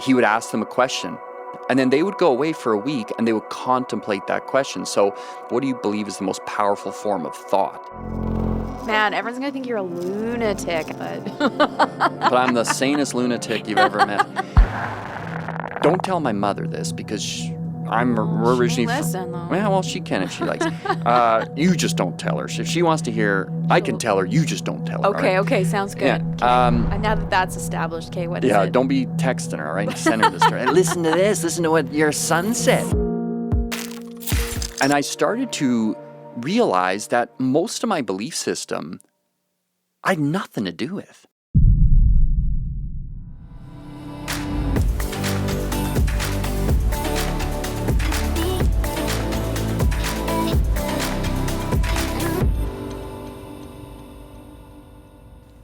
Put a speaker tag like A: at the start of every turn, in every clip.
A: he would ask them a question. And then they would go away for a week and they would contemplate that question. So what do you believe is the most powerful form of thought?
B: Man, everyone's going to think you're a lunatic, but...
A: But I'm the sanest lunatic you've ever met. Don't tell my mother this because we're originally
B: listen, though.
A: Well, she can if she likes. You just don't tell her. If she wants to hear, I can tell her. You just don't tell her.
B: Okay,
A: right?
B: Okay, sounds good.
A: Yeah.
B: And now that that's established, okay, what is it?
A: Yeah, don't be texting her, all right? Send her this story. Listen to this. Listen to what your son said. And I started to realize that most of my belief system I had nothing to do with.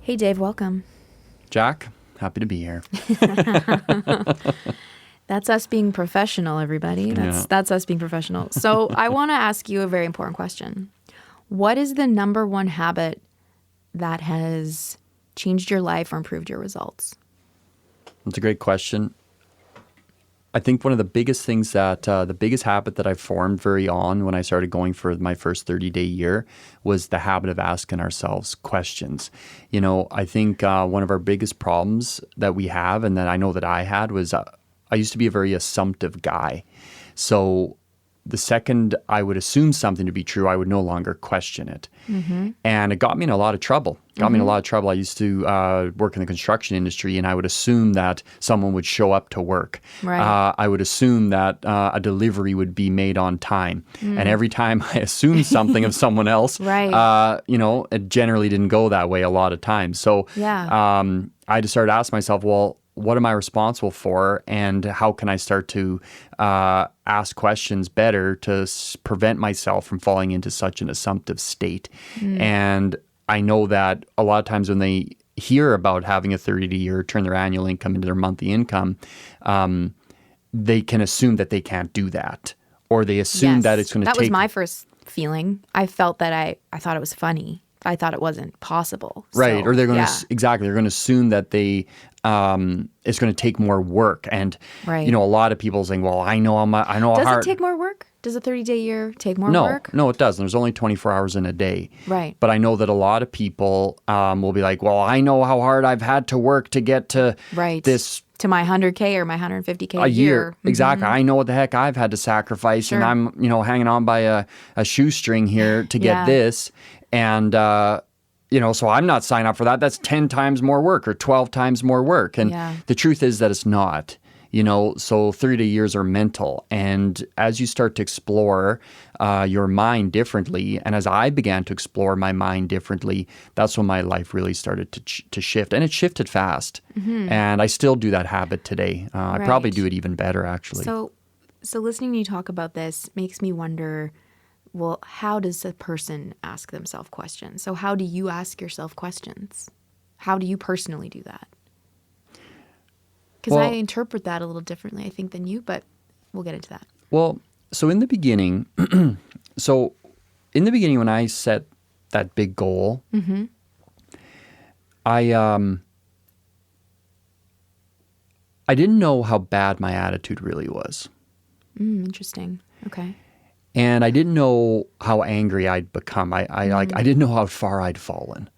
B: Hey, Dave, welcome.
A: Jack, happy to be here.
B: That's us being professional, everybody. That's us being professional. So I want to ask you a very important question. What is the number one habit that has changed your life or improved your results?
A: That's a great question. I think one of the biggest things the biggest habit that I formed very on when I started going for my first 30-day year was the habit of asking ourselves questions. You know, I think one of our biggest problems that we have, and that I know that I had, was I used to be a very assumptive guy. So the second I would assume something to be true, I would no longer question it. Mm-hmm. And it got me in a lot of trouble. I used to work in the construction industry, and I would assume that someone would show up to work.
B: Right.
A: I would assume that a delivery would be made on time. And every time I assumed something of someone else,
B: right.
A: It generally didn't go that way a lot of times. So I just started asking myself, well, what am I responsible for, and how can I start to ask questions better to prevent myself from falling into such an assumptive state? And I know that a lot of times when they hear about having a 30-day year, turn their annual income into their monthly income, they can assume that they can't do that, or they assume that it's going to take...
B: That was my first feeling. I felt that I thought it was funny. I thought it wasn't possible.
A: Right.
B: So,
A: or they're going to, exactly, they're going to assume that it's going to take more work. And,
B: right.
A: A lot of people saying, well, I know how hard.
B: Does it take more work? Does a 30-day year take more work?
A: No, it doesn't. There's only 24 hours in a day.
B: Right.
A: But I know that a lot of people will be like, well, I know how hard I've had to work to get to this.
B: To my 100K or my 150K
A: a year.
B: Mm-hmm.
A: Exactly. I know what the heck I've had to sacrifice, and I'm, hanging on by a shoestring here to get this. And, so I'm not signing up for that. That's 10 times more work or 12 times more work. And the truth is that it's not. So 30 years are mental. And as you start to explore your mind differently, and as I began to explore my mind differently, that's when my life really started to shift. And it shifted fast. Mm-hmm. And I still do that habit today. I probably do it even better, actually.
B: So listening to you talk about this makes me wonder, well, how does a person ask themselves questions? So how do you ask yourself questions? How do you personally do that? Because I interpret that a little differently, I think, than you, but we'll get into that. Well,
A: so in the beginning, when I set that big goal, mm-hmm. I didn't know how bad my attitude really was.
B: Interesting. Okay.
A: And I didn't know how angry I'd become. I didn't know how far I'd fallen.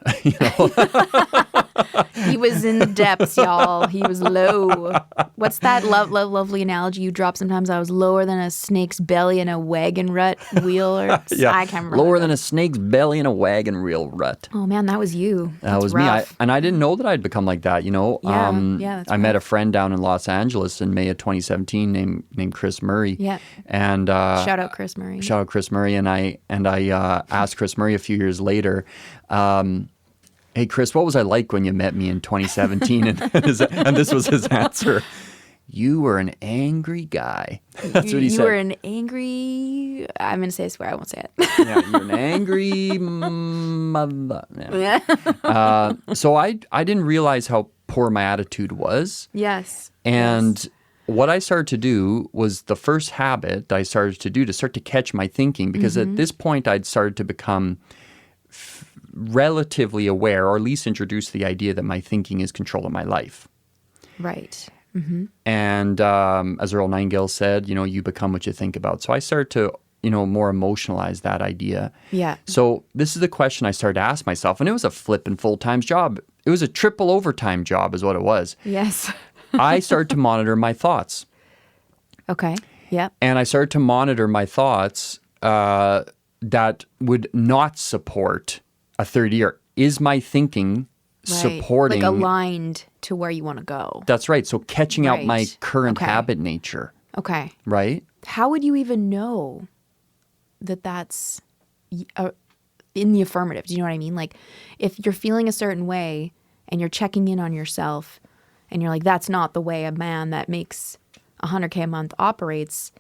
B: He was in the depths, y'all. He was low. What's that lovely analogy you drop sometimes? I was lower than a snake's belly in a wagon rut wheel. Or I can't remember.
A: Lower than a snake's belly in a wagon wheel rut.
B: Oh, man, that was you.
A: That was
B: rough.
A: me. And I didn't know that I'd become like that,
B: That's
A: I met a friend down in Los Angeles in May of 2017 named Chris Murray.
B: Yeah.
A: And
B: shout out Chris Murray.
A: Shout out Chris Murray. And I asked Chris Murray a few years later, hey, Chris, what was I like when you met me in 2017? And this was his answer. You were an angry guy. That's what he said.
B: You were an angry... I'm going to say a swear. I won't say it.
A: Yeah, you're an angry mother. Yeah. So I didn't realize how poor my attitude was.
B: Yes.
A: And what I started to do was the first habit I started to do to start to catch my thinking, because at this point I'd started to become relatively aware, or at least introduce the idea that my thinking is controlling my life.
B: Right.
A: And as Earl Nightingale said, you become what you think about. So I started to, more emotionalize that idea.
B: Yeah.
A: So this is the question I started to ask myself. And it was a flipping full-time job. It was a triple overtime job is what it was.
B: Yes.
A: I started to monitor my thoughts.
B: Okay. Yep.
A: And I started to monitor my thoughts that would not support a third year. Is my thinking supporting...
B: Like aligned to where you want to go.
A: That's right. So catching out my
B: Right.
A: current
B: Okay.
A: habit nature,
B: Okay.
A: right?
B: How would you even know that that's in the affirmative? Do you know what I mean? Like, if you're feeling a certain way and you're checking in on yourself and you're like, that's not the way a man that makes $100K a month operates,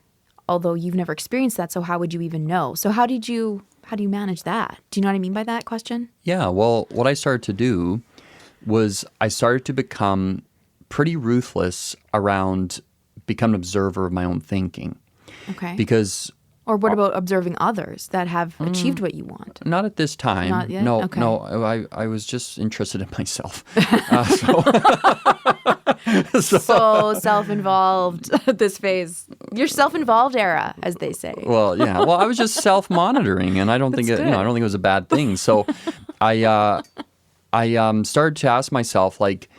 B: although you've never experienced that, so how would you even know? So how do you manage that? Do you know what I mean by that question?
A: Yeah. Well, what I started to do was I started to become pretty ruthless around become an observer of my own thinking.
B: Okay.
A: Because
B: Or what about observing others that have achieved what you want?
A: not at this time.
B: Not yet?
A: No,
B: Okay.
A: no. I was just interested in myself.
B: So self-involved at this phase. Your self-involved era, as they say.
A: Well, yeah. Well, I was just self-monitoring, and I don't think
B: That's
A: I don't think it was a bad thing. So, I started to ask myself, like,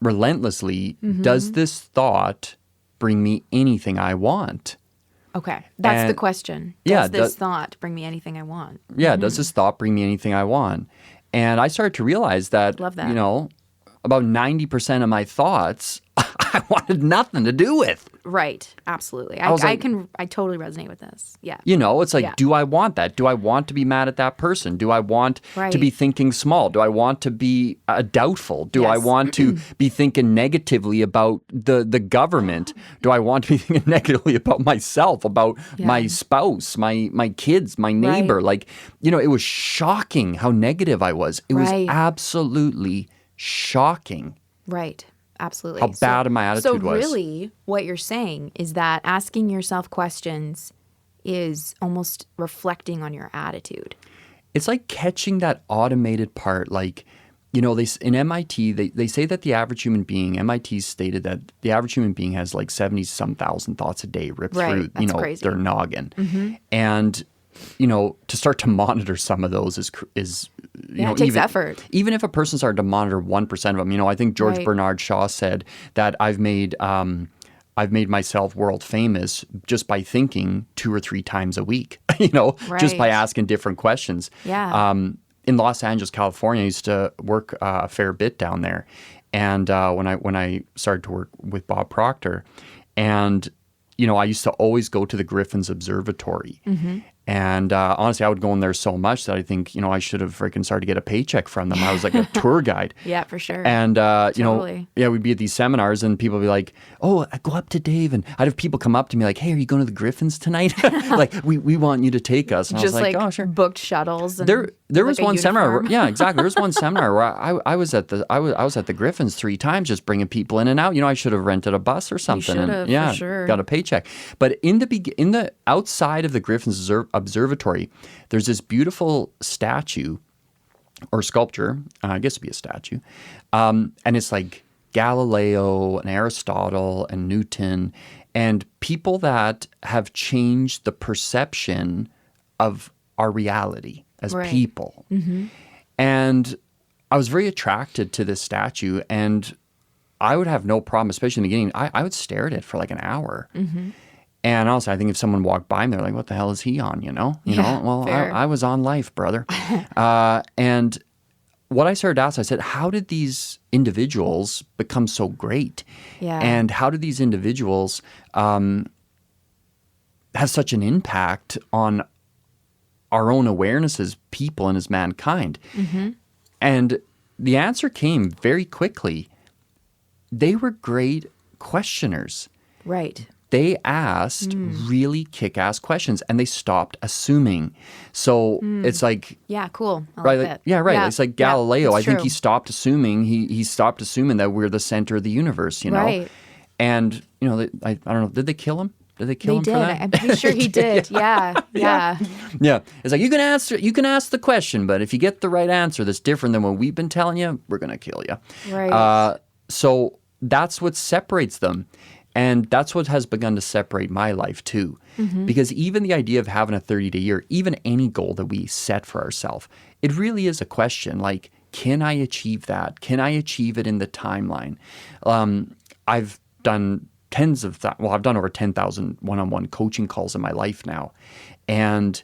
A: relentlessly, does this thought bring me anything I want?
B: Okay. That's the
A: And-
B: question.
A: yeah,
B: Does this thought bring me anything I want?
A: Yeah, does this thought bring me anything I want? And I started to realize that,
B: Love that.
A: about 90% of my thoughts I wanted nothing to do with.
B: Right. Absolutely.
A: was like-
B: I totally resonate with this. Yeah.
A: It's like,
B: Yeah.
A: do I want that? Do I want to be mad at that person? Do I want to
B: Right.
A: be thinking small? Do I want to be doubtful? Do I
B: Yes.
A: want to be thinking negatively about the government? Do I want to be thinking negatively about myself, about my spouse, my kids, my neighbor? Like, it was shocking how negative I was. It was
B: Right.
A: absolutely shocking.
B: Right. Absolutely.
A: How bad my attitude was.
B: So really, what you're saying is that asking yourself questions is almost reflecting on your attitude.
A: It's like catching that automated part. Like, in MIT, they say that the average human being, MIT stated that the average human being has like 70-some thousand thoughts a day ripped
B: Right.
A: through,
B: That's crazy.
A: their noggin. And, to start to monitor some of those is
B: It takes effort.
A: Even if a person started to monitor 1% of them, I think George
B: Right.
A: Bernard Shaw said that I've made myself world famous just by thinking 2 or 3 times a week, just by
B: Right.
A: asking different questions.
B: Yeah.
A: In Los Angeles, California, I used to work a fair bit down there. And when I started to work with Bob Proctor, and, I used to always go to the Griffin's Observatory. And honestly, I would go in there so much that I think, I should have freaking started to get a paycheck from them. I was like a tour guide.
B: Yeah, for sure.
A: And,
B: Totally.
A: we'd be at these seminars and people would be like, oh, I go up to Dave. And I'd have people come up to me like, hey, are you going to the Griffins tonight? Like, we want you to take us. And
B: Just
A: I was like,
B: like
A: oh, sure.
B: booked shuttles. And
A: There was
B: like a
A: one seminar.
B: uniform.
A: Yeah, exactly. There was one seminar where I was at the Griffins 3 times, just bringing people in and out. I should have rented a bus or something.
B: should
A: and,
B: have, for
A: yeah,
B: sure.
A: got a paycheck. But in the outside of the Griffins Observatory, there's this beautiful statue or sculpture. I guess it'd be a statue, and it's like Galileo and Aristotle and Newton and people that have changed the perception of our reality as
B: Right.
A: people. And I was very attracted to this statue, and I would have no problem, especially in the beginning. I would stare at it for like an hour. And also, I think if someone walked by me, they're like, what the hell is he on,
B: Yeah,
A: Well,
B: fair.
A: I was on life, brother. And what I started to ask, I said, how did these individuals become so great?
B: Yeah.
A: And how did these individuals have such an impact on our own awareness as people and as mankind? And the answer came very quickly. They were great questioners.
B: Right.
A: They asked really kick-ass questions, and they stopped assuming. So it's like,
B: Yeah, cool. I
A: right?
B: like
A: Like,
B: that.
A: yeah, right. It's like
B: Yeah,
A: Galileo.
B: it's
A: I think
B: true.
A: he stopped assuming. He stopped assuming that we're the center of the universe.
B: Right.
A: And I don't know. Did they kill him? Did they kill
B: They
A: him
B: did.
A: for that?
B: I'm pretty sure he did. Yeah. Yeah.
A: Yeah. It's like you can ask the question, but if you get the right answer that's different than what we've been telling you, we're gonna kill you.
B: Right.
A: So that's what separates them. And that's what has begun to separate my life too. Because even the idea of having a 30-day year, even any goal that we set for ourselves, it really is a question like, can I achieve that? Can I achieve it in the timeline? I've done I've done over 10,000 one-on-one coaching calls in my life now. And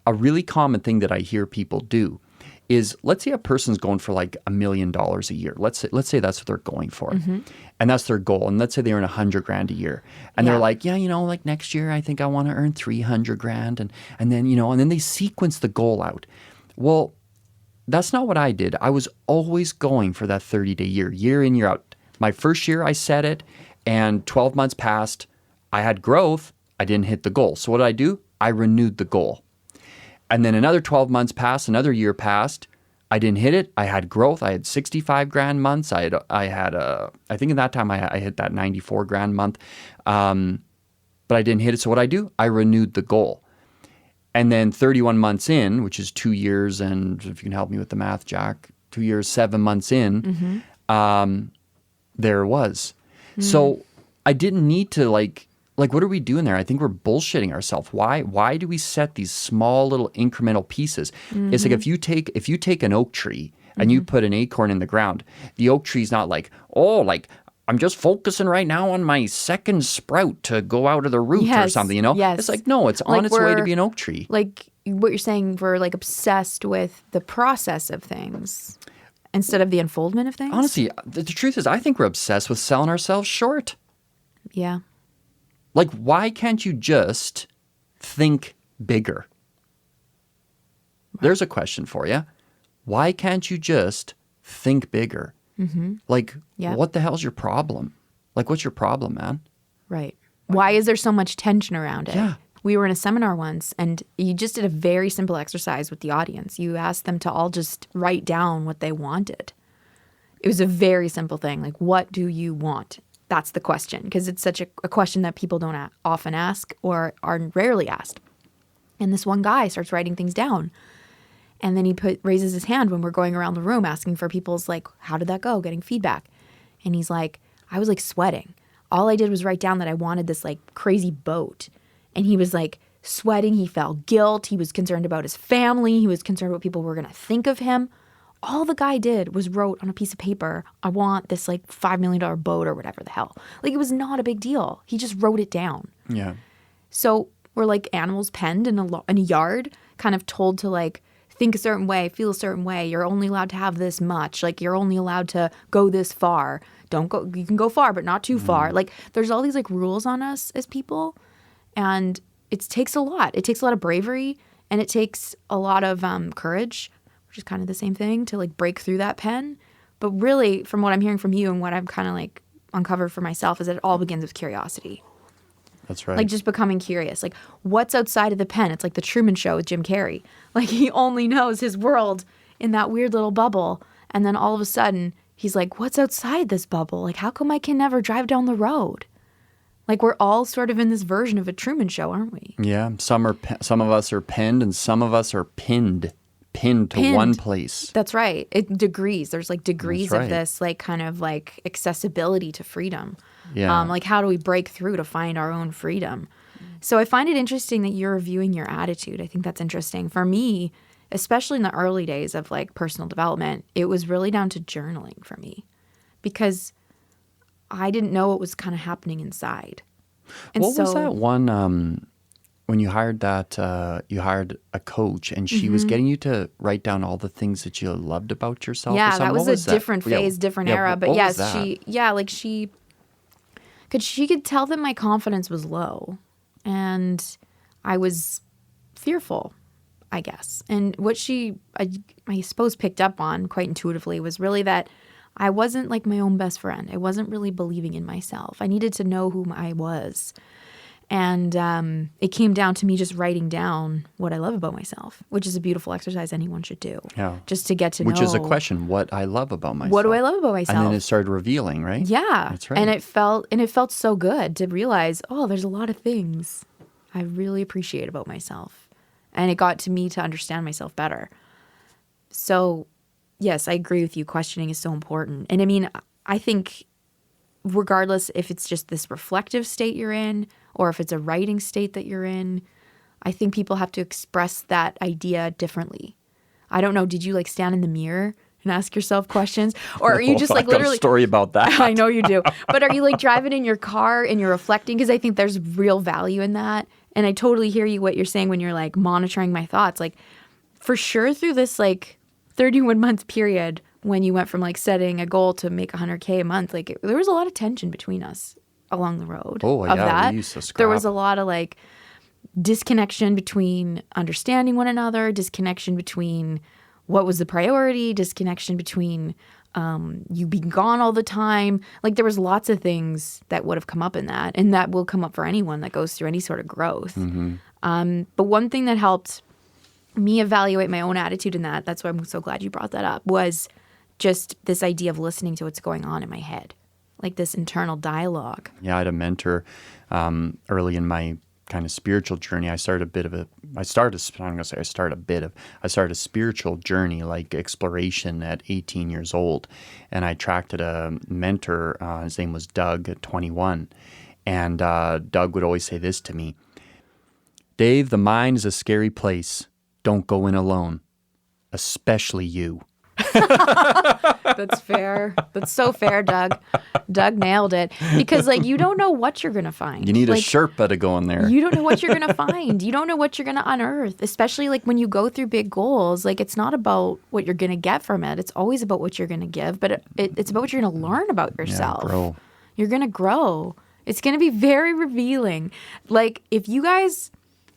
A: a really common thing that I hear people do is, let's say a person's going for like $1 million a year. Let's say that's what they're going for. And that's their goal. And let's say they earn $100,000 a year. And they're like, yeah, like next year, I think I want to earn $300,000. And then, and then they sequence the goal out. Well, that's not what I did. I was always going for that 30-day year in, year out. My first year, I set it, and 12 months passed. I had growth. I didn't hit the goal. So what did I do? I renewed the goal. And then another 12 months passed, another year passed. I didn't hit it. I had growth. I had 65 grand months. I think at that time I hit that 94 grand month. But I didn't hit it. So what I do? I renewed the goal. And then 31 months in, which is 2 years, and if you can help me with the math, Jack, 2 years, 7 months in, there it was. So I didn't need to like, what are we doing there? I think we're bullshitting ourselves. Why do we set these small little incremental pieces? It's like if you take an oak tree and you put an acorn in the ground, the oak tree's not like, I'm just focusing right now on my second sprout to go out of the root or something,
B: Yes.
A: It's like, no, it's on its way to be an oak tree.
B: Like what you're saying, we're like obsessed with the process of things instead of the unfoldment of things.
A: Honestly, the truth is I think we're obsessed with selling ourselves short.
B: Yeah.
A: Like, why can't you just think bigger? There's a question for you. Why can't you just think bigger? Like, what the hell's your problem? Like, what's your problem, man?
B: Right. Why is there so much tension around it?
A: Yeah.
B: We were in a seminar once, and you just did a very simple exercise with the audience. You asked them to all just write down what they wanted. It was a very simple thing. Like, what do you want? That's the question, because it's such a question that people don't often ask or are rarely asked. And this one guy starts writing things down. And then he raises his hand when we're going around the room asking for people's, like, how did that go? Getting feedback. And he's like, I was like sweating. All I did was write down that I wanted this like crazy boat. And he was like sweating. He felt guilt. He was concerned about his family. He was concerned what people were going to think of him. All the guy did was wrote on a piece of paper, I want this like $5 million boat or whatever the hell. Like, it was not a big deal. He just wrote it down.
A: Yeah.
B: So we're like animals penned in a yard, kind of told to like think a certain way, feel a certain way. You're only allowed to have this much. Like, you're only allowed to go this far. Don't go, you can go far, but not too far. Like, there's all these like rules on us as people. And it takes a lot. It takes a lot of bravery, and it takes a lot of courage, which is kind of the same thing, to like break through that pen. But really, from what I'm hearing from you and what I've kind of like uncovered for myself, is that it all begins with curiosity.
A: That's right.
B: Like, just becoming curious. Like, what's outside of the pen? It's like the Truman Show with Jim Carrey. Like, he only knows his world in that weird little bubble. And then all of a sudden, he's like, what's outside this bubble? Like, how come I can never drive down the road? Like, we're all sort of in this version of a Truman Show, aren't we?
A: Yeah. Some of us are penned, and some of us are pinned to one place.
B: That's right. Degrees. There's like degrees of this, like, kind of like accessibility to freedom.
A: Yeah.
B: Like, how do we break through to find our own freedom? So I find it interesting that you're reviewing your attitude. I think that's interesting. For me, especially in the early days of like personal development, it was really down to journaling for me, because I didn't know what was kind of happening inside. And
A: what was that one when you hired a coach, and she was getting you to write down all the things that you loved about yourself?
B: Yeah,
A: or something?
B: that was a different phase, different era. But yes, she could tell that my confidence was low, and I was fearful, I guess. And what I suppose picked up on quite intuitively was really that I wasn't like my own best friend. I wasn't really believing in myself. I needed to know who I was. And it came down to me just writing down what I love about myself, which is a beautiful exercise anyone should do.
A: Yeah.
B: Just to get to know.
A: Which is a question, what I love about myself.
B: What do I love about myself?
A: And then it started revealing, right?
B: Yeah.
A: That's right.
B: And it felt so good to realize, oh, there's a lot of things I really appreciate about myself. And it got to me to understand myself better. So, yes, I agree with you. Questioning is so important. And I mean, I think regardless if it's just this reflective state you're in or if it's a writing state that you're in, I think people have to express that idea differently. I don't know. Did you like stand in the mirror and ask yourself questions? Or are you just like
A: I've got
B: literally...
A: a story about that.
B: I know you do. But are you like driving in your car and you're reflecting? Because I think there's real value in that. And I totally hear you what you're saying when you're like monitoring my thoughts. Like for sure through this like 31-month period when you went from like setting a goal to make 100K a month, like there was a lot of tension between us along the road.
A: Oh,
B: of
A: yeah,
B: that.
A: we used to scrap.
B: There was a lot of like disconnection between understanding one another, disconnection between what was the priority, disconnection between you being gone all the time. Like there was lots of things that would have come up in that, and that will come up for anyone that goes through any sort of growth. But one thing that helped me evaluate my own attitude in that's why I'm so glad you brought that up, was just this idea of listening to what's going on in my head, like this internal dialogue.
A: Yeah, I had a mentor early in my kind of spiritual journey. I started a spiritual journey, like exploration at 18 years old. And I attracted a mentor, his name was Doug at 21. And Doug would always say this to me: Dave, the mind is a scary place. Don't go in alone, especially you.
B: That's fair. That's so fair, Doug. Doug nailed it. Because like you don't know what you're gonna find.
A: You need
B: like,
A: a Sherpa to go in there.
B: You don't know what you're gonna find. You don't know what you're gonna unearth. Especially like when you go through big goals. Like it's not about what you're gonna get from it. It's always about what you're gonna give. But it's about what you're gonna learn about yourself.
A: Yeah, grow.
B: You're gonna grow. It's gonna be very revealing. Like if you guys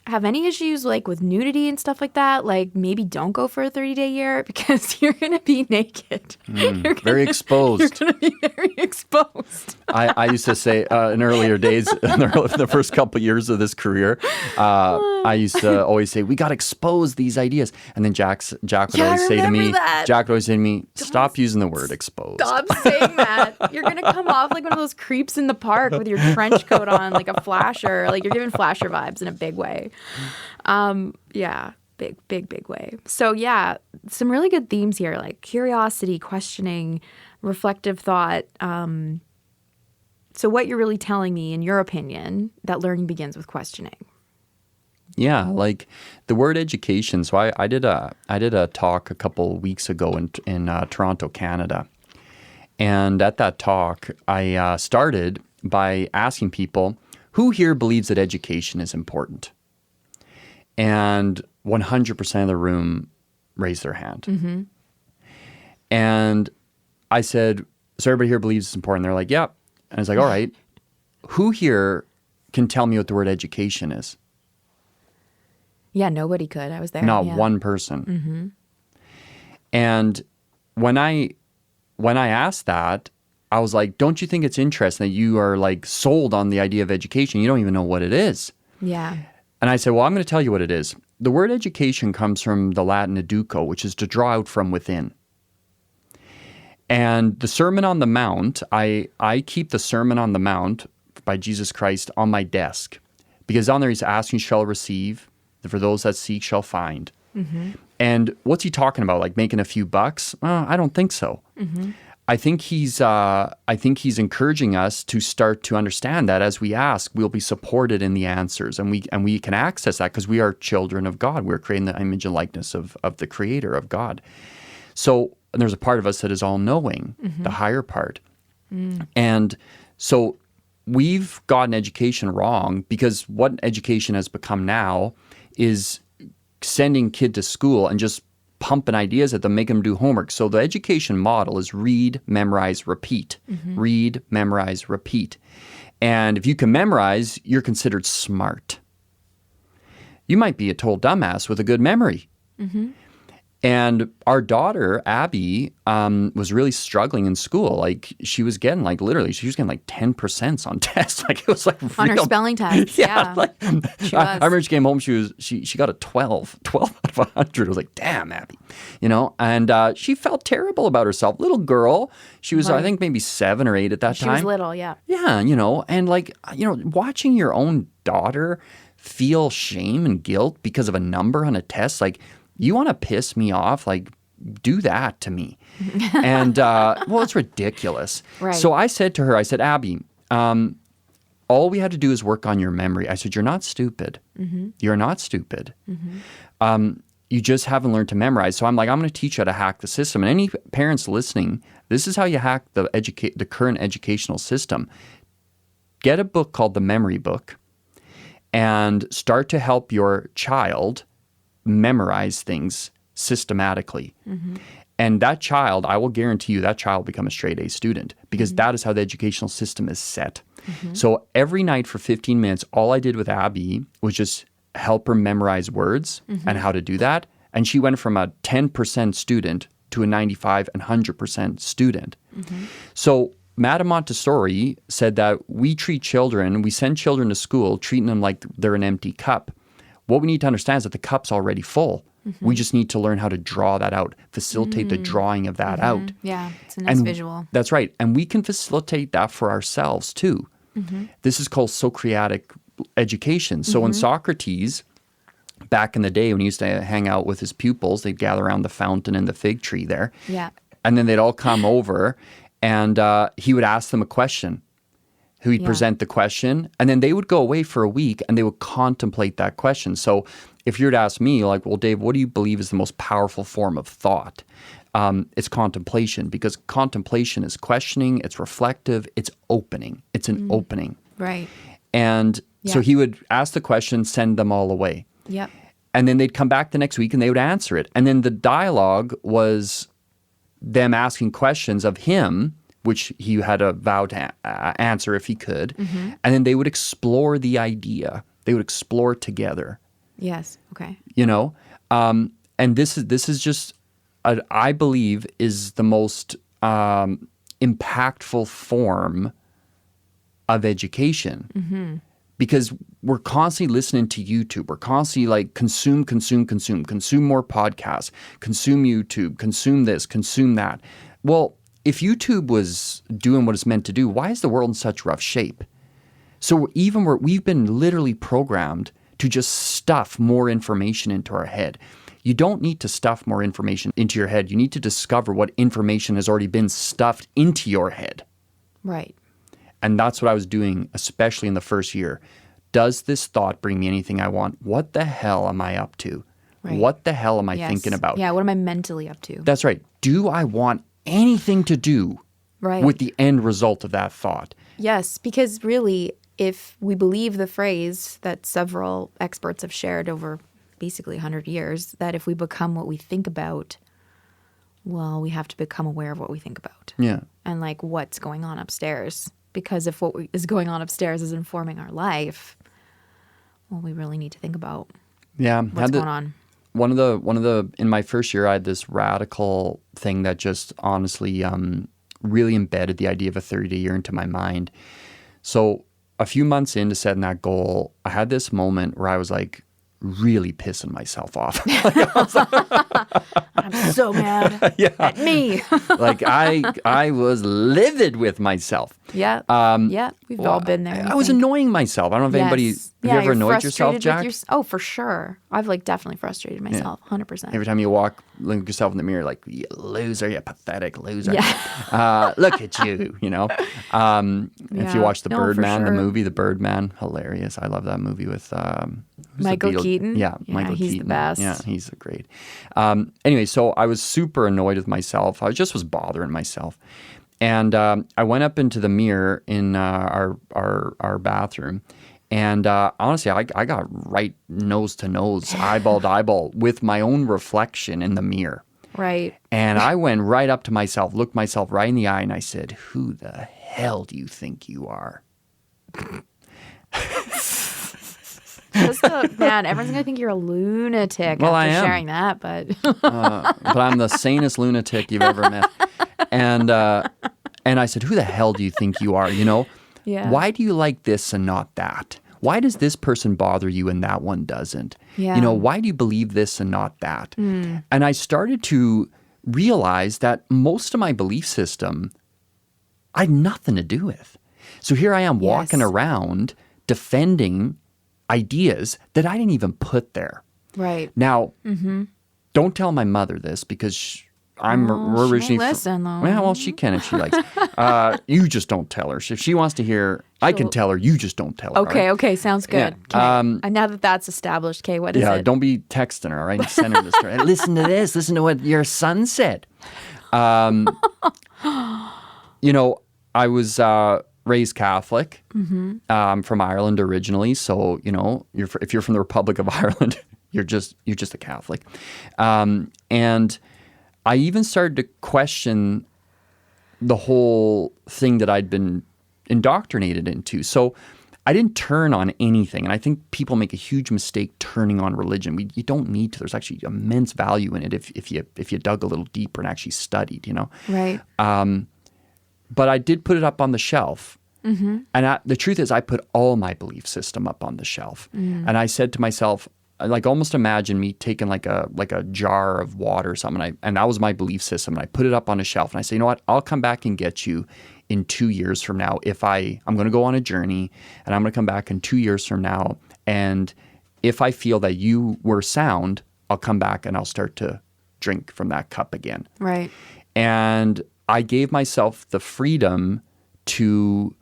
B: have any issues like with nudity and stuff like that, like maybe don't go for a 30-day year because you're going to be naked.
A: Very exposed.
B: You're going to be very exposed.
A: I used to say in earlier days, in the first couple of years of this career, I used to always say, we got to expose these ideas. And then Jack would always say to me, stop using the word exposed.
B: Stop saying that. You're going to come off like one of those creeps in the park with your trench coat on, like a flasher. Like you're giving flasher vibes in a big way. Yeah, big way. So yeah, some really good themes here, like curiosity, questioning, reflective thought. So what you're really telling me, in your opinion, that learning begins with questioning.
A: Yeah, like the word education. So I did a talk a couple weeks ago in Toronto, Canada. And at that talk, I started by asking people, who here believes that education is important? And 100% of the room raised their hand. Mm-hmm. And I said, so everybody here believes it's important? They're like, yeah. And I was like, all right, who here can tell me what the word education is?
B: Yeah, nobody could. I was there.
A: Not one person. Mm-hmm. And when I asked that, I was like, don't you think it's interesting that you are like sold on the idea of education? You don't even know what it is.
B: Yeah.
A: And I said, well, I'm going to tell you what it is. The word education comes from the Latin educo, which is to draw out from within. And the Sermon on the Mount, I keep the Sermon on the Mount by Jesus Christ on my desk. Because on there he's asking, shall receive. For those that seek shall find. Mm-hmm. And what's he talking about? Like making a few bucks? I don't think so. Mm-hmm. I think he's encouraging us to start to understand that as we ask, we'll be supported in the answers, and we can access that because we are children of God. We're creating the image and likeness of the Creator of God. So there's a part of us that is all-knowing, mm-hmm. the higher part. Mm. And so we've gotten education wrong because what education has become now is sending kid to school and just pumping ideas at them, making them do homework. So the education model is read, memorize, repeat. Mm-hmm. Read, memorize, repeat. And if you can memorize, you're considered smart. You might be a total dumbass with a good memory. Mm-hmm. And our daughter, Abby, was really struggling in school. Like she was getting like 10% on tests. Like it was like
B: on her spelling test. Yeah.
A: Like, I remember she came home, she got a 12 out of 100. I was like, damn, Abby, and she felt terrible about herself. Little girl. She was, right. I think maybe 7 or 8 at that time.
B: She was little, yeah.
A: Yeah, and like, watching your own daughter feel shame and guilt because of a number on a test, like, you want to piss me off? Like, do that to me. And, well, it's ridiculous.
B: Right.
A: So I said to her, I said, Abby, all we had to do is work on your memory. I said, you're not stupid. You're not stupid. You just haven't learned to memorize. So I'm like, I'm going to teach you how to hack the system. And any parents listening, this is how you hack the current educational system. Get a book called The Memory Book and start to help your child memorize things systematically. And that child, I will guarantee you, that child will become a straight A student because that is how the educational system is set. So every night for 15 minutes, all I did with Abby was just help her memorize words and how to do that. And she went from a 10% student to a 95 and 100% student. So Madame Montessori said that we send children to school treating them like they're an empty cup. What we need to understand is that the cup's already full. We just need to learn how to draw that out, facilitate the drawing of that out.
B: Yeah, it's a nice visual.
A: That's right. And we can facilitate that for ourselves too. This is called Socratic education. So when Socrates, back in the day when he used to hang out with his pupils, they'd gather around the fountain and the fig tree there.
B: Yeah.
A: And then they'd all come over and he would ask them a question. He'd present the question and then they would go away for a week and they would contemplate that question. So if you were to ask me, like, well, Dave, what do you believe is the most powerful form of thought? It's contemplation, because contemplation is questioning, it's reflective, it's opening. It's an opening.
B: Right.
A: And so he would ask the question, send them all away.
B: Yep.
A: And then they'd come back the next week and they would answer it. And then the dialogue was them asking questions of him, which he had a vow to answer if he could. And then they would explore the idea. They would explore together.
B: Yes. Okay.
A: You know? And this is just, I believe, is the most impactful form of education. Because we're constantly listening to YouTube. We're constantly like consume more podcasts, consume YouTube, consume this, consume that. Well, if YouTube was doing what it's meant to do, why is the world in such rough shape? So we've been literally programmed to just stuff more information into our head. You don't need to stuff more information into your head. You need to discover what information has already been stuffed into your head.
B: Right.
A: And that's what I was doing, especially in the first year. Does this thought bring me anything I want? What the hell am I up to?
B: Right.
A: What the hell am I thinking about?
B: Yeah, what am I mentally up to?
A: That's right. Do I want anything to do with the end result of that thought?
B: Yes, because really, if we believe the phrase that several experts have shared over basically 100 years, that if we become what we think about, well, we have to become aware of what we think about.
A: Yeah.
B: And like what's going on upstairs. Because if what is going on upstairs is informing our life, well, we really need to think about what's going on.
A: One of the in my first year, I had this radical thing that just honestly really embedded the idea of a 30-day year into my mind. So a few months into setting that goal, I had this moment where I was like really pissing myself off.
B: I'm so mad at me.
A: Like I was livid with myself.
B: Yeah. We've all been there.
A: I was annoying myself. I don't know if anybody, have you ever annoyed yourself, Jack?
B: Oh, for sure. I've like definitely frustrated myself, 100%.
A: Every time you look at yourself in the mirror, like, you loser, you pathetic loser. Yeah. Look at you, you know. If you watch The Birdman, the movie The Birdman, hilarious. I love that movie with
B: Michael Keaton.
A: Yeah, Michael Keaton.
B: He's the best.
A: Yeah, he's great. Anyway, so I was super annoyed with myself. I just was bothering myself. And I went up into the mirror in our bathroom. And honestly, I got right nose to nose, eyeball to eyeball with my own reflection in the mirror.
B: Right.
A: And I went right up to myself, looked myself right in the eye, and I said, "Who the hell do you think you are?"
B: Man, everyone's going to think you're a lunatic after sharing that, but...
A: but I'm the sanest lunatic you've ever met. And I said, "Who the hell do you think you are? You know, why do you like this and not that? Why does this person bother you and that one doesn't?
B: Yeah.
A: You know, why do you believe this and not that?" And I started to realize that most of my belief system I had nothing to do with. So here I am walking around defending ideas that I didn't even put there.
B: Right.
A: Now, don't tell my mother this because we're
B: she
A: originally
B: may listen, though.
A: well, she can if she likes. You just don't tell her. If she wants to hear, I can tell her. You just don't tell her.
B: Okay,
A: all right?
B: okay, sounds good.
A: Yeah.
B: Okay. And now that that's established, okay, what is
A: Yeah,
B: it?
A: don't be texting her, all right? Send her this story. Listen to this. Listen to what your son said. I was raised Catholic from Ireland originally. So, if you're from the Republic of Ireland, you're just a Catholic. And I even started to question the whole thing that I'd been indoctrinated into. So I didn't turn on anything. And I think people make a huge mistake turning on religion. You don't need to. There's actually immense value in it if you dug a little deeper and actually studied,
B: Right.
A: But I did put it up on the shelf. Mm-hmm. And the truth is I put all my belief system up on the shelf. Mm. And I said to myself, like, almost imagine me taking like a jar of water or something, and that was my belief system. And I put it up on a shelf, and I say, you know what? I'll come back and get you in 2 years from now. If I'm going to go on a journey, and I'm going to come back in 2 years from now, and if I feel that you were sound, I'll come back and I'll start to drink from that cup again.
B: Right.
A: And I gave myself the freedom to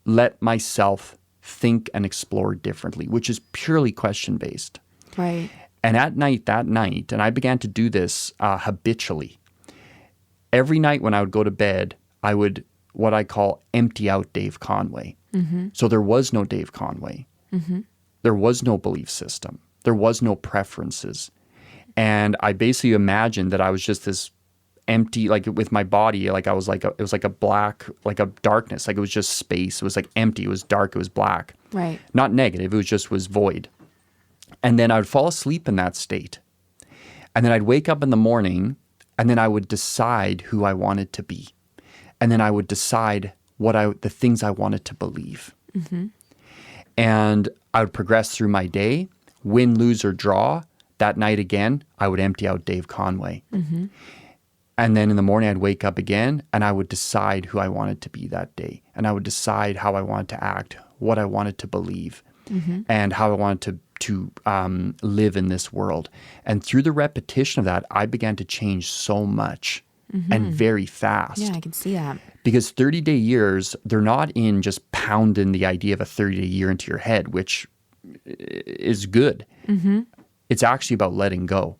A: let myself think and explore differently, which is purely question-based.
B: Right.
A: And that night, and I began to do this habitually. Every night when I would go to bed, I would, what I call, empty out Dave Conway. Mm-hmm. So there was no Dave Conway. Mm-hmm. There was no belief system. There was no preferences. And I basically imagined that I was just this empty, like with my body, like I was like it was like a black, like a darkness, like it was just space. It was like empty. It was dark. It was black.
B: Right.
A: Not negative. It was void. And then I would fall asleep in that state. And then I'd wake up in the morning, and then I would decide who I wanted to be. And then I would decide the things I wanted to believe. Mm-hmm. And I would progress through my day, win, lose, or draw. That night again, I would empty out Dave Conway. Mm-hmm. And then in the morning, I'd wake up again, and I would decide who I wanted to be that day. And I would decide how I wanted to act, what I wanted to believe, and how I wanted to live in this world. And through the repetition of that, I began to change so much and very fast.
B: Yeah, I can see that.
A: Because 30-day years, they're not in just pounding the idea of a 30-day year into your head, which is good. Mm-hmm. It's actually about letting go.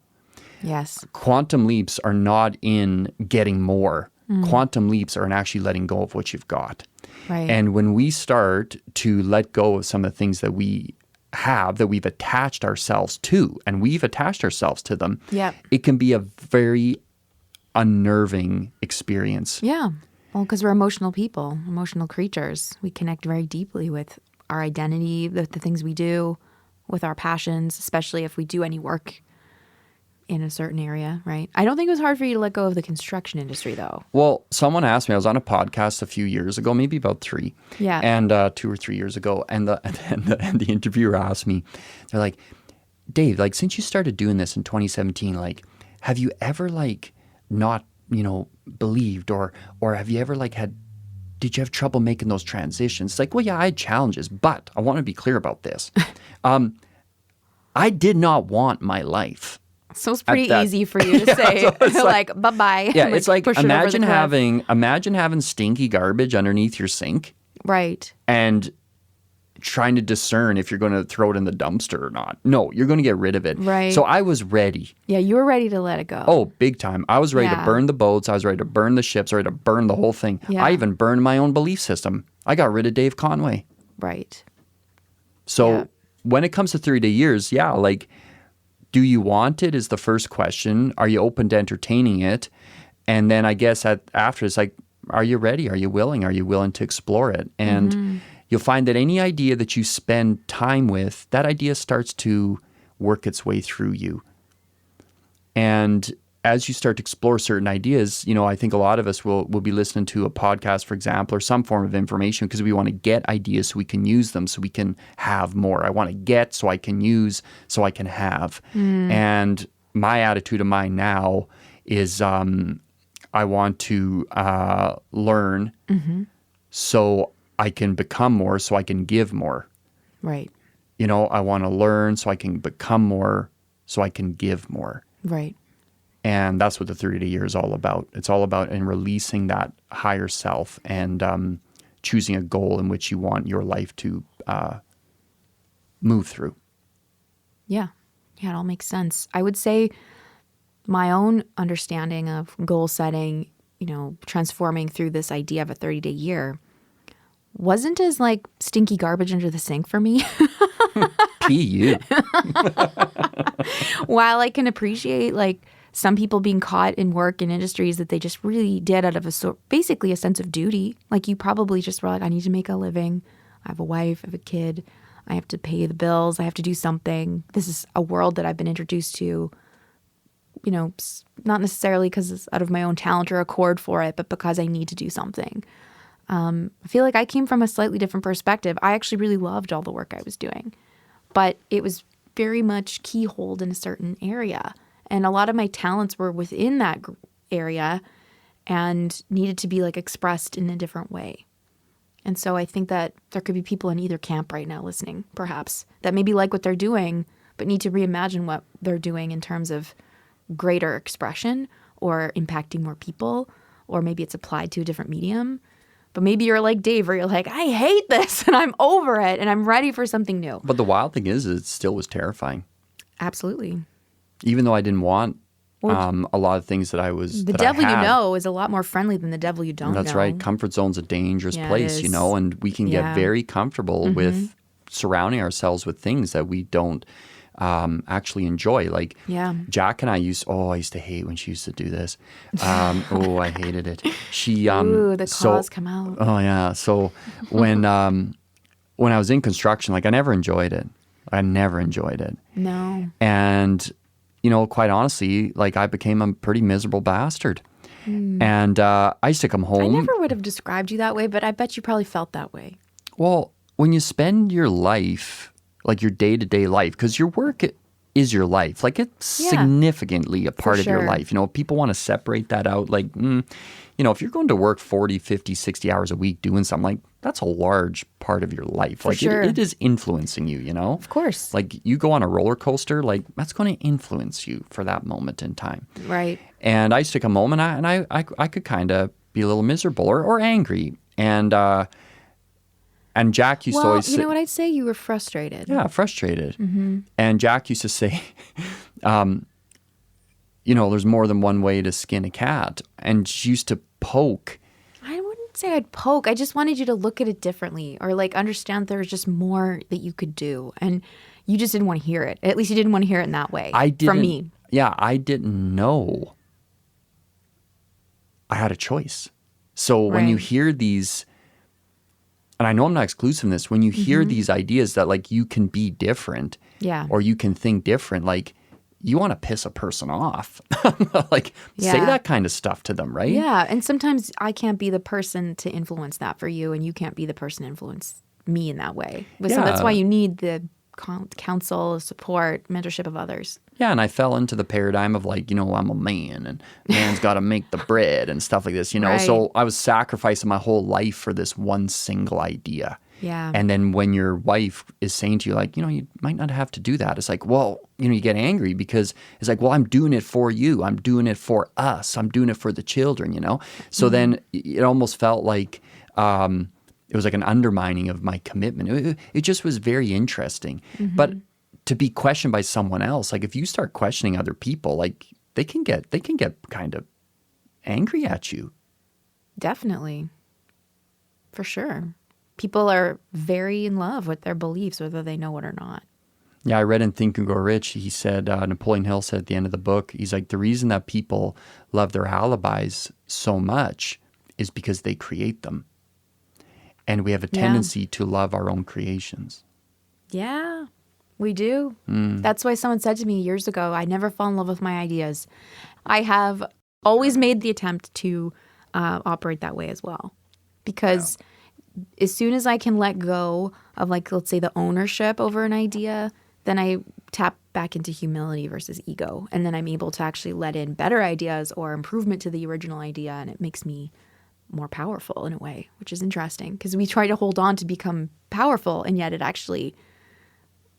B: Yes.
A: Quantum leaps are not in getting more. Quantum leaps are in actually letting go of what you've got.
B: Right.
A: And when we start to let go of some of the things that we have, that we've attached ourselves to, and we've attached ourselves to them,
B: Yep.
A: it can be a very unnerving experience.
B: Yeah. Well, because we're emotional people, emotional creatures. We connect very deeply with our identity, the things we do, with our passions, especially if we do any work in a certain area, right? I don't think it was hard for you to let go of the construction industry, though.
A: Well, someone asked me, I was on a podcast a few years ago, maybe about 3.
B: Yeah.
A: And 2 or 3 years ago, and the interviewer asked me, they're like, Dave, like, since you started doing this in 2017, like, have you ever, like, not, believed, or have you ever, like, did you have trouble making those transitions? It's like, well, yeah, I had challenges, but I want to be clear about this. I did not want my life.
B: So it's pretty easy for you to say, so like, bye-bye.
A: Yeah, it's like, imagine
B: having
A: having stinky garbage underneath your sink.
B: Right.
A: And trying to discern if you're going to throw it in the dumpster or not. No, you're going to get rid of it.
B: Right.
A: So I was ready.
B: Yeah, you were ready to let it go.
A: Oh, big time. I was ready to
B: Yeah.
A: burn the boats. I was ready to burn the ships, ready to burn the whole thing.
B: Yeah.
A: I even burned my own belief system. I got rid of Dave Conway.
B: Right.
A: So
B: Yeah.
A: when it comes to 30-day years, yeah, like, do you want it is the first question. Are you open to entertaining it? And then I guess after it's like, are you ready? Are you willing? Are you willing to explore it? And you'll find that any idea that you spend time with, that idea starts to work its way through you. And as you start to explore certain ideas, I think a lot of us will be listening to a podcast, for example, or some form of information because we want to get ideas so we can use them, so we can have more. I want to get so I can use, so I can have. And my attitude of mine now is I want to learn so I can become more, so I can give more.
B: Right.
A: I want to learn so I can become more, so I can give more.
B: Right.
A: And that's what the 30-day year is all about. It's all about in releasing that higher self and choosing a goal in which you want your life to move through.
B: Yeah. Yeah, it all makes sense. I would say my own understanding of goal setting, transforming through this idea of a 30-day year wasn't as like stinky garbage under the sink for me.
A: PU.
B: While I can appreciate like some people being caught in work in industries that they just really did out of basically a sense of duty. Like you probably just were like, I need to make a living. I have a wife, I have a kid. I have to pay the bills. I have to do something. This is a world that I've been introduced to, not necessarily because it's out of my own talent or accord for it, but because I need to do something. I feel like I came from a slightly different perspective. I actually really loved all the work I was doing, but it was very much keyholed in a certain area. And a lot of my talents were within that area and needed to be like expressed in a different way. And so I think that there could be people in either camp right now listening, perhaps, that maybe like what they're doing, but need to reimagine what they're doing in terms of greater expression or impacting more people, or maybe it's applied to a different medium. But maybe you're like Dave, where you're like, I hate this and I'm over it and I'm ready for something new.
A: But the wild thing is it still was terrifying.
B: Absolutely.
A: Even though I didn't want a lot of things that I was.
B: The devil you know is a lot more friendly than the devil you don't know.
A: That's right. Comfort zone's a dangerous place,
B: it is.
A: and we can get very comfortable with surrounding ourselves with things that we don't actually enjoy. Like Jack and I used to hate when she used to do this. I hated it. She
B: the claws come out.
A: Oh yeah. So when I was in construction, like I never enjoyed it.
B: No.
A: And quite honestly, like I became a pretty miserable bastard. And I used to come home.
B: I never would have described you that way, but I bet you probably felt that way.
A: Well, when you spend your life, like your day-to-day life, because your work is your life. Like it's significantly a part of your life. People want to separate that out. Like, if you're going to work 40, 50, 60 hours a week doing something, like that's a large part of your life. Like it is influencing you,
B: Of course.
A: Like you go on a roller coaster, like that's going to influence you for that moment in time.
B: Right.
A: And I used to come home and I could kind of be a little miserable or angry. And Jack used to always say,
B: you know what I'd say? You were frustrated.
A: Yeah, frustrated. Mm-hmm. And Jack used to say, there's more than one way to skin a cat. And she used to poke.
B: I wouldn't say I'd poke. I just wanted you to look at it differently or like understand there was just more that you could do. And you just didn't want to hear it. At least you didn't want to hear it in that way from me.
A: Yeah, I didn't know I had a choice. So when you hear these, and I know I'm not exclusive in this, when you hear these ideas that like you can be different or you can think different, like you want to piss a person off. Say that kind of stuff to them, right?
B: Yeah, and sometimes I can't be the person to influence that for you, and you can't be the person to influence me in that way. So that's why you need the counsel, support, mentorship of others.
A: Yeah, and I fell into the paradigm of like, I'm a man and man's got to make the bread and stuff like this,
B: Right.
A: So I was sacrificing my whole life for this one single idea.
B: Yeah.
A: And then when your wife is saying to you, like, you might not have to do that. It's like, well, you get angry because it's like, well, I'm doing it for you. I'm doing it for us. I'm doing it for the children, So then it almost felt like it was like an undermining of my commitment. It just was very interesting. But to be questioned by someone else, like if you start questioning other people, like they can get kind of angry at you.
B: Definitely. For sure. People are very in love with their beliefs, whether they know it or not.
A: Yeah, I read in Think and Grow Rich, he said, Napoleon Hill said at the end of the book, he's like, the reason that people love their alibis so much is because they create them. And we have a tendency to love our own creations.
B: Yeah, we do. That's why someone said to me years ago, I never fall in love with my ideas. I have always made the attempt to operate that way as well. Because as soon as I can let go of, like, let's say the ownership over an idea, then I tap back into humility versus ego. And then I'm able to actually let in better ideas or improvement to the original idea. And it makes me more powerful in a way, which is interesting because we try to hold on to become powerful and yet it actually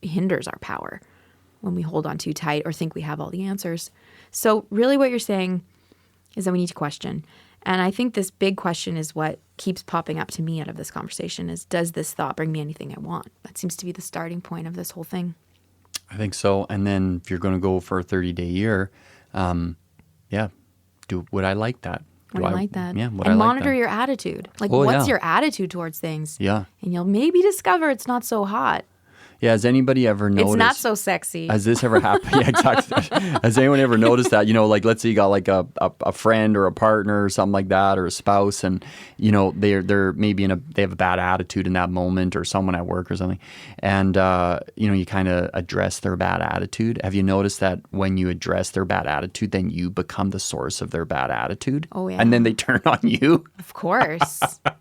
B: hinders our power. when we hold on too tight or think we have all the answers. So really what you're saying is that we need to question. And I think this big question is what keeps popping up to me out of this conversation is, does this thought bring me anything I want? That seems to be the starting point of this whole thing.
A: I think so. And then if you're going to go for a 30-day year, would I like that?
B: Would I like that?
A: Yeah, would I
B: and
A: like
B: monitor
A: that?
B: your attitude. Like,
A: Oh,
B: what's
A: yeah.
B: your attitude towards things?
A: Yeah.
B: And you'll maybe discover it's not so hot.
A: Yeah, has anybody ever noticed?
B: It's not so sexy.
A: Has this ever happened? Yeah, exactly. Has anyone ever noticed that? Like, let's say you got like a friend or a partner or something like that, or a spouse, and they're maybe they have a bad attitude in that moment, or someone at work or something, and you kind of address their bad attitude. Have you noticed that when you address their bad attitude, then you become the source of their bad attitude?
B: Oh, yeah.
A: And then they turn on you.
B: Of course.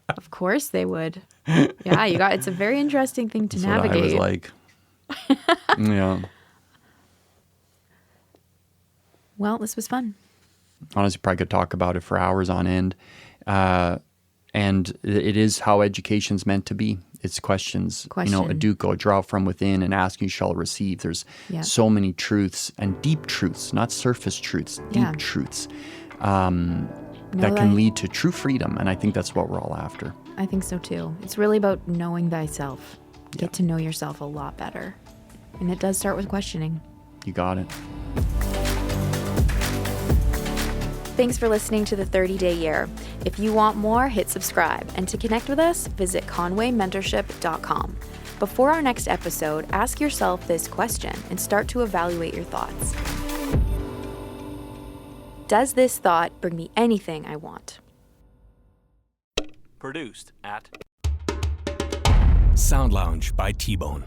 B: Of course they would. Yeah, it's a very interesting thing to
A: That's
B: navigate.
A: what I was like. Yeah.
B: Well, this was fun.
A: Honestly, probably could talk about it for hours on end. And it is how education's meant to be. It's questions. Educo, draw from within, and ask you shall receive. There's so many truths, and deep truths, not surface truths, deep truths that can lead to true freedom. And I think that's what we're all after.
B: I think so too. It's really about knowing thyself. Get to know yourself a lot better. And it does start with questioning.
A: You got it.
B: Thanks for listening to the 30-Day Year. If you want more, hit subscribe. And to connect with us, visit conwaymentorship.com. Before our next episode, ask yourself this question and start to evaluate your thoughts. Does this thought bring me anything I want?
C: Produced at
D: Sound Lounge by T-Bone.